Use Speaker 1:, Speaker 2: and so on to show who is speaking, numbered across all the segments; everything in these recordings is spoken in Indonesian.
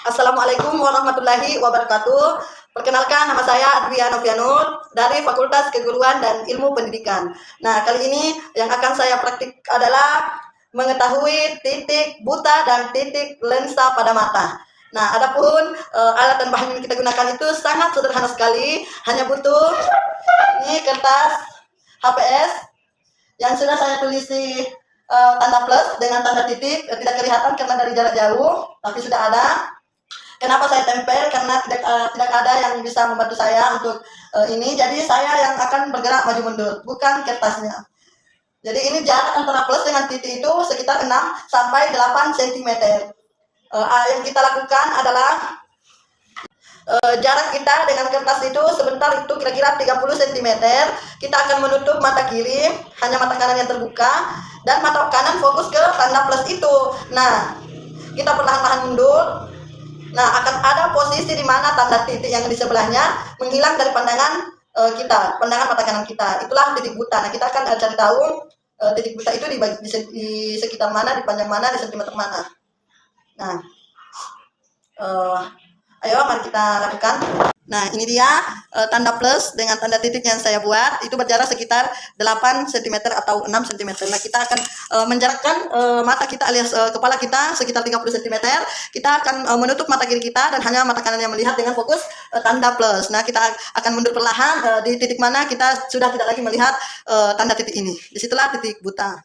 Speaker 1: Assalamualaikum warahmatullahi wabarakatuh. Perkenalkan, nama saya Adriana Novianur dari Fakultas Keguruan dan Ilmu Pendidikan. Nah, kali ini yang akan saya praktik adalah mengetahui titik buta dan titik lensa pada mata. Nah, adapun alat dan bahan yang kita gunakan itu sangat sederhana sekali. Hanya butuh ini kertas HPS yang sudah saya tulisi tanda plus dengan tanda titik, tidak kelihatan karena dari jarak jauh, tapi sudah ada. Kenapa saya tempel? Karena tidak ada yang bisa membantu saya untuk ini. Jadi saya yang akan bergerak maju mundur, bukan kertasnya. Jadi ini jarak antara plus dengan titik itu sekitar 6 sampai 8 cm. Yang kita lakukan adalah jarak kita dengan kertas itu sebentar itu kira-kira 30 cm. Kita akan menutup mata kiri, hanya mata kanan yang terbuka, dan mata kanan fokus ke tanda plus itu. Nah, kita perlahan-lahan mundur. Nah, akan ada posisi di mana tanda titik yang di sebelahnya menghilang dari pandangan pandangan mata kanan kita. Itulah titik buta. Nah, kita akan cari tahu titik buta itu di sekitar mana, di panjang mana, di sentimeter mana. Nah, ayo mari kita lakukan. Nah, ini dia tanda plus dengan tanda titik yang saya buat. Itu berjarak sekitar 8 cm atau 6 cm. Nah, kita akan menjarakkan mata kita alias kepala kita sekitar 30 cm. Kita akan menutup mata kiri kita dan hanya mata kanan yang melihat dengan fokus tanda plus. Nah, kita akan mundur perlahan di titik mana kita sudah tidak lagi melihat tanda titik ini. Disitulah titik buta.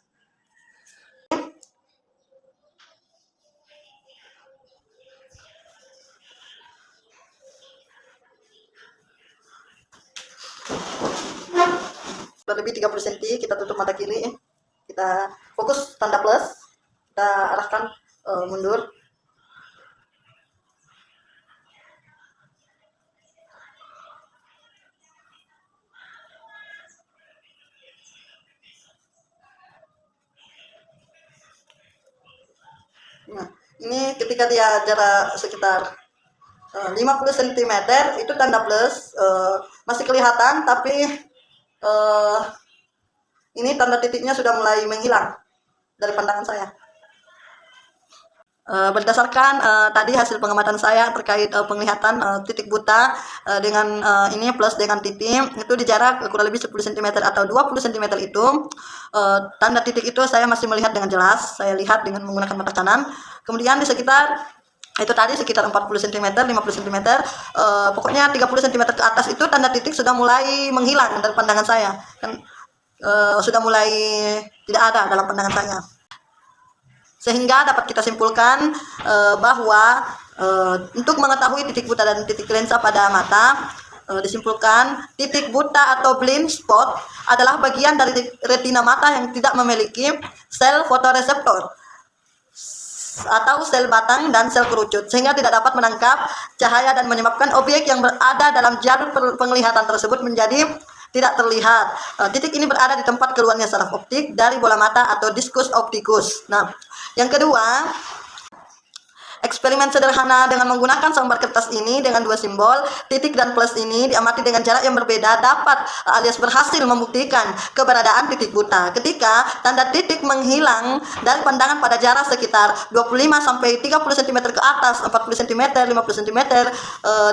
Speaker 1: Lebih 30 cm, kita tutup mata kiri, kita fokus tanda plus, kita arahkan mundur. Nah, ini ketika dia jarak sekitar 50 cm itu tanda plus, masih kelihatan, tapi ini tanda titiknya sudah mulai menghilang dari pandangan saya. Berdasarkan tadi hasil pengamatan saya terkait penglihatan titik buta dengan ini plus dengan titik itu di jarak kurang lebih 10 cm atau 20 cm itu tanda titik itu saya masih melihat dengan jelas. Saya lihat dengan menggunakan mata kanan. Kemudian di sekitar itu tadi sekitar 40 cm, 50 cm, pokoknya 30 cm ke atas itu tanda titik sudah mulai menghilang dari pandangan saya. Kan sudah mulai tidak ada dalam pandangan saya. Sehingga dapat kita simpulkan bahwa untuk mengetahui titik buta dan titik lensa pada mata, disimpulkan titik buta atau blind spot adalah bagian dari retina mata yang tidak memiliki sel fotoreseptor atau sel batang dan sel kerucut, sehingga tidak dapat menangkap cahaya dan menyebabkan objek yang berada dalam jalur penglihatan tersebut menjadi tidak terlihat. Titik ini berada di tempat keluarnya saraf optik dari bola mata atau diskus optikus. Nah, yang kedua, eksperimen sederhana dengan menggunakan selembar kertas ini dengan dua simbol titik dan plus ini diamati dengan jarak yang berbeda dapat alias berhasil membuktikan keberadaan titik buta ketika tanda titik menghilang dari pandangan pada jarak sekitar 25 sampai 30 cm ke atas, 40 cm, 50 cm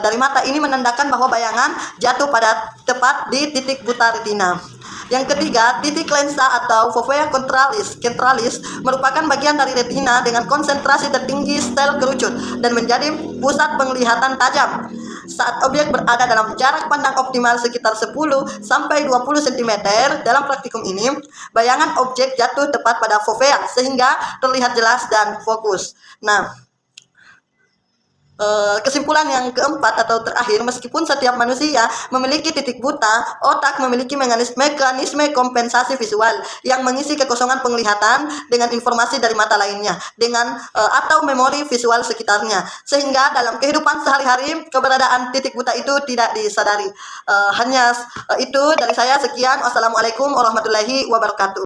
Speaker 1: dari mata. Ini menandakan bahwa bayangan jatuh pada tepat di titik buta retina. Yang ketiga, titik lensa atau fovea centralis merupakan bagian dari retina dengan konsentrasi tertinggi sel kerucut dan menjadi pusat penglihatan tajam. Saat objek berada dalam jarak pandang optimal sekitar 10 sampai 20 cm, dalam praktikum ini, bayangan objek jatuh tepat pada fovea sehingga terlihat jelas dan fokus. Nah, kesimpulan yang keempat atau terakhir, meskipun setiap manusia memiliki titik buta, otak memiliki mekanisme kompensasi visual yang mengisi kekosongan penglihatan dengan informasi dari mata lainnya dengan atau memori visual sekitarnya, sehingga dalam kehidupan sehari-hari keberadaan titik buta itu tidak disadari. Hanya itu dari saya. Sekian, wassalamualaikum warahmatullahi wabarakatuh.